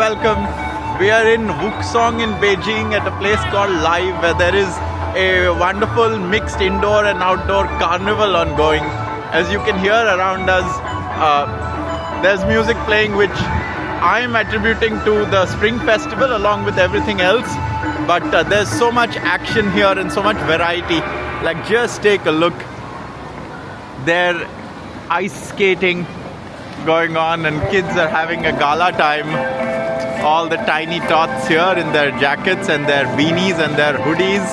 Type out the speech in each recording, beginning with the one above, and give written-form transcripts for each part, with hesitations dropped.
welcome. We are in Wuxong in Beijing at a place called Live, where there is a wonderful mixed indoor and outdoor carnival ongoing. As you can hear around us, there's music playing which I'm attributing to the Spring Festival along with everything else. But there's so much action here and so much variety. Like, just take a look. There ice skating going on and kids are having a gala time. All the tiny tots here in their jackets and their beanies and their hoodies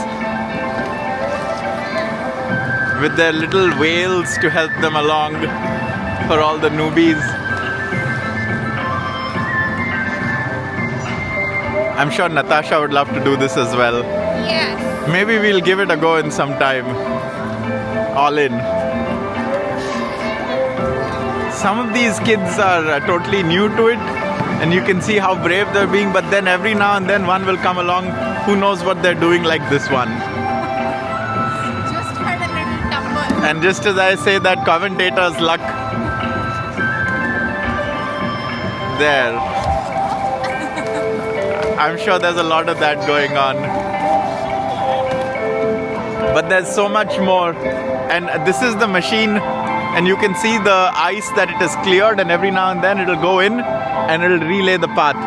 with their little whales to help them along for all the newbies. I'm sure Natasha would love to do this as well. Yes. Maybe we'll give it a go in some time. All in. Some of these kids are totally new to it, and you can see how brave they're being, but then every now and then one will come along who knows what they're doing, like this one. Just had a little tumble. And just as I say that, commentator's luck. There. I'm sure there's a lot of that going on. But there's so much more. And this is the machine. And you can see the ice that it has cleared, and every now and then it'll go in and it'll relay the path.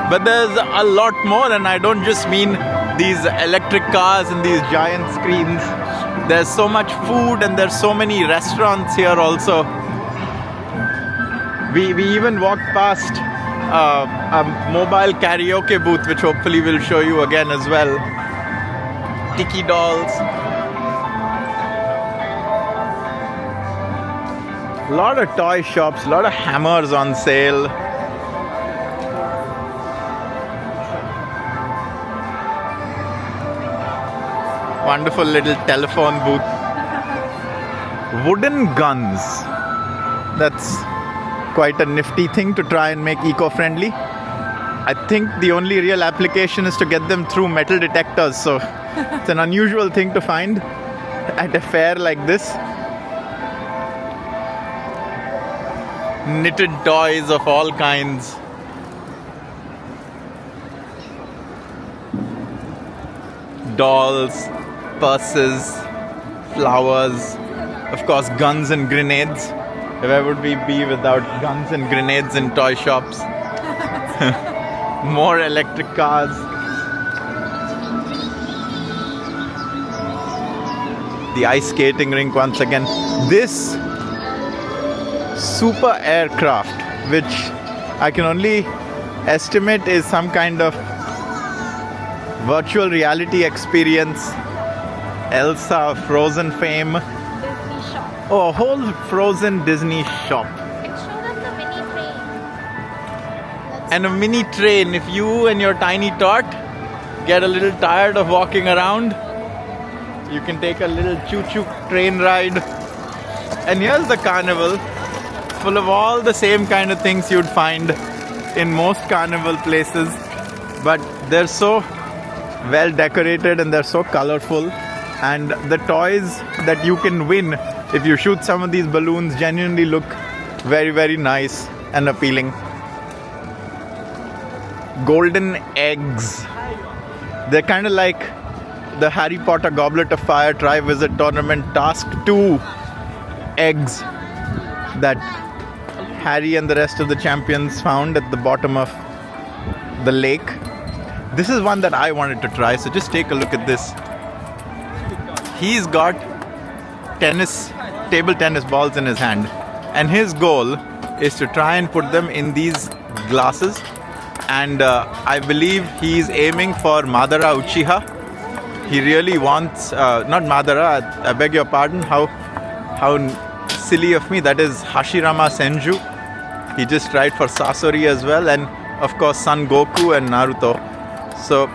But there's a lot more, and I don't just mean these electric cars and these giant screens. There's so much food and there's so many restaurants here also. We even walked past a mobile karaoke booth, which hopefully we'll show you again as well. Tiki dolls. A lot of toy shops, a lot of hammers on sale. Wonderful little telephone booth. Wooden guns. That's quite a nifty thing to try and make eco-friendly. I think the only real application is to get them through metal detectors. So it's an unusual thing to find at a fair like this. Knitted toys of all kinds. Dolls, purses, flowers, of course guns and grenades. Where would we be without guns and grenades in toy shops? More electric cars. The ice skating rink once again. This super aircraft, which I can only estimate is some kind of virtual reality experience. Elsa of Frozen fame. Disney shop. Oh, a whole Frozen Disney shop. It showed us a mini train. And a mini train. If you and your tiny tot get a little tired of walking around, you can take a little choo-choo train ride. And here's the carnival, full of all the same kind of things you'd find in most carnival places, but they're so well decorated and they're so colorful, and the toys that you can win if you shoot some of these balloons genuinely look very, very nice and appealing. Golden eggs. They're kind of like the Harry Potter Goblet of Fire Tri-Visit Tournament Task 2 eggs that Harry and the rest of the champions found at the bottom of the lake. This is one that I wanted to try, so just take a look at this. He's got table tennis balls in his hand, and his goal is to try and put them in these glasses, and I believe he's aiming for Madara Uchiha. He really wants, not Madara, I beg your pardon, how silly of me, that is Hashirama Senju. He just tried for Sasori as well, and of course Son Goku and Naruto. So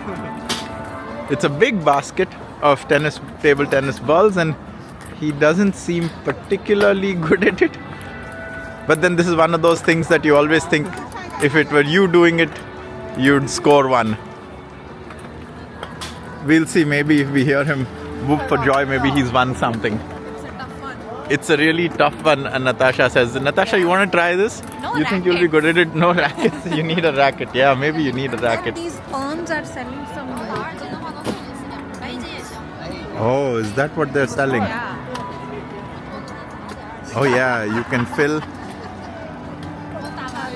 it's a big basket of table tennis balls, and he doesn't seem particularly good at it. But then this is one of those things that you always think, if it were you doing it, you'd score one. We'll see, maybe if we hear him whoop for joy, maybe he's won something. It's a tough one. It's a really tough one, and Natasha says. Natasha, you want to try this? No You think you'll be good at it? No rackets. You need a racket. Yeah, maybe you need a racket. These firms are selling some. Oh, is that what they're selling? Yeah. Oh yeah, you can fill.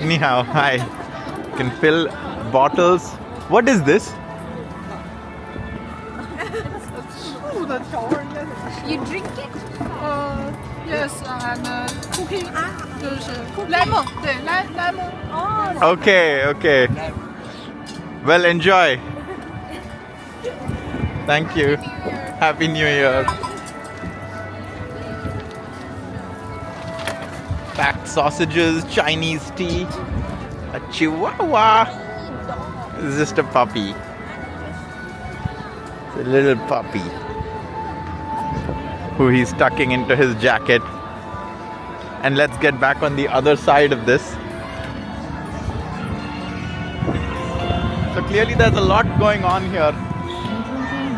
Anyhow, hi. You can fill bottles. What is this? You drink it? Yes, and cooking 就是 lemon， 对，lemon。 Oh. Okay, okay. Well, enjoy. Thank you. Happy New Year. Packed sausages, Chinese tea, a chihuahua. It's just a puppy. It's a little puppy who he's tucking into his jacket. And let's get back on the other side of this. So clearly there's a lot going on here.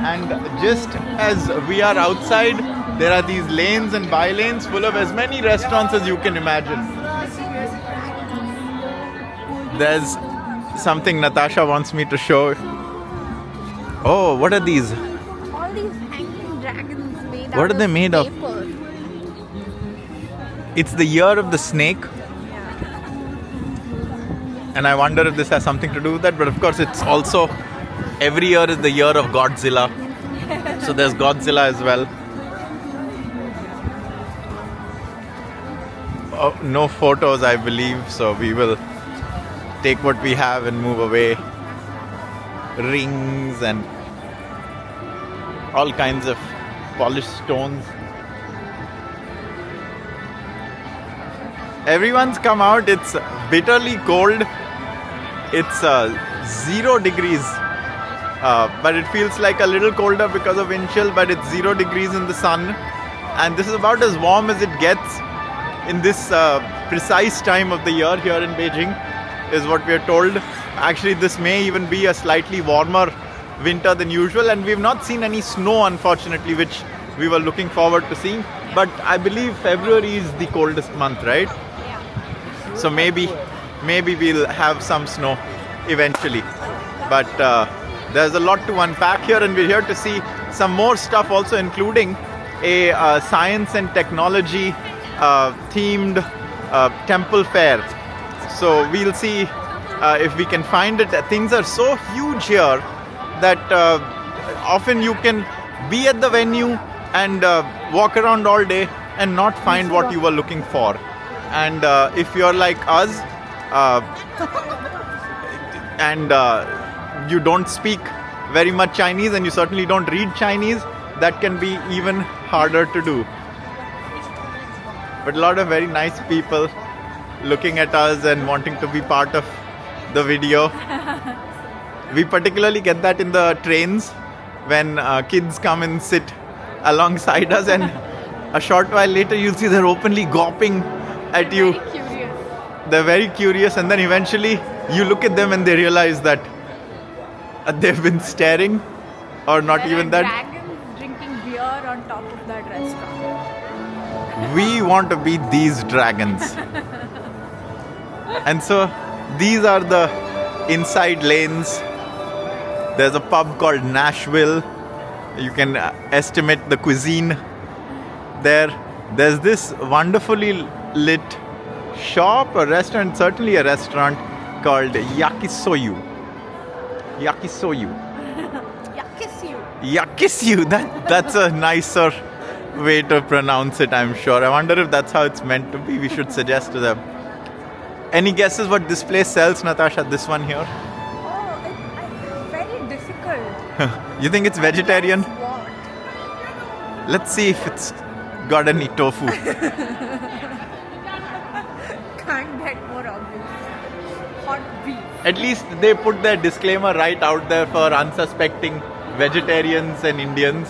And just as we are outside, there are these lanes and by lanes full of as many restaurants as you can imagine. There's something Natasha wants me to show. Oh, what are these? All these hanging dragons made What out are they made of? paper. It's the year of the snake. And I wonder if this has something to do with that. But of course, it's also every year is the year of Godzilla. So there's Godzilla as well. Oh, no photos, I believe. So we will take what we have and move away. Rings and all kinds of polished stones. Everyone's come out. It's bitterly cold. It's 0 degrees. But it feels like a little colder because of wind chill, but it's 0 degrees in the sun. And this is about as warm as it gets in this precise time of the year here in Beijing, is what we are told. Actually, this may even be a slightly warmer winter than usual, and we've not seen any snow, unfortunately, which we were looking forward to seeing. But I believe February is the coldest month, right? So maybe we'll have some snow eventually. But there's a lot to unpack here, and we're here to see some more stuff also, including a science and technology themed temple fair. So we'll see if we can find it. Things are so huge here that often you can be at the venue and walk around all day and not find what you were looking for. And if you're like us and you don't speak very much Chinese, and you certainly don't read Chinese, that can be even harder to do. But a lot of very nice people looking at us and wanting to be part of the video. We particularly get that in the trains when kids come and sit alongside us, and a short while later you'll see they're openly gawping at you. Very curious. They're very curious, and then eventually you look at them and they realize that they've been staring, or not There even are that. dragons drinking beer on top of that restaurant. We want to be these dragons. And so these are the inside lanes. There's a pub called Nashville. You can estimate the cuisine there. There's this wonderfully lit shop or restaurant, certainly a restaurant, called Yakisoyu. Yakisoyu. Yakisu. That's a nicer way to pronounce it, I'm sure. I wonder if that's how it's meant to be. We should suggest to them. Any guesses what this place sells, Natasha? This one here? Oh, it's very difficult. You think it's vegetarian? What? Let's see if it's got any tofu. Can't get more obvious. Hot beef. At least they put their disclaimer right out there for unsuspecting vegetarians and Indians.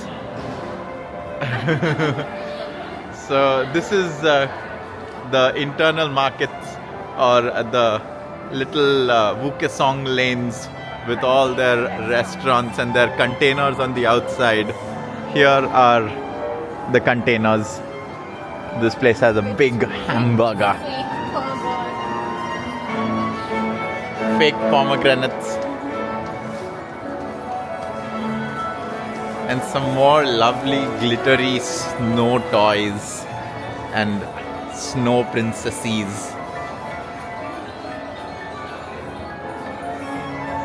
So this is the internal markets, or the little Wukesong lanes with all their restaurants and their containers on the outside. Here are the containers. This place has a big hamburger. Fake pomegranates. And some more lovely glittery snow toys and snow princesses.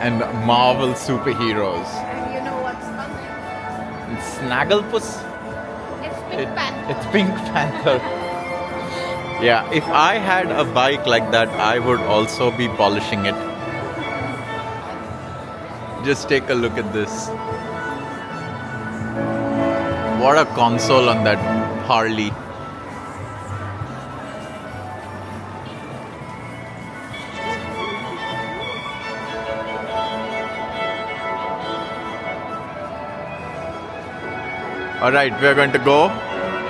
And Marvel superheroes. And you know what's coming? It's Snagglepuss. It's Pink Panther. It's Pink Panther. Yeah, if I had a bike like that, I would also be polishing it. Just take a look at this. What a console on that Harley. Alright, we are going to go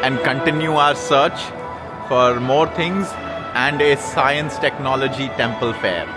and continue our search for more things and a science technology temple fair.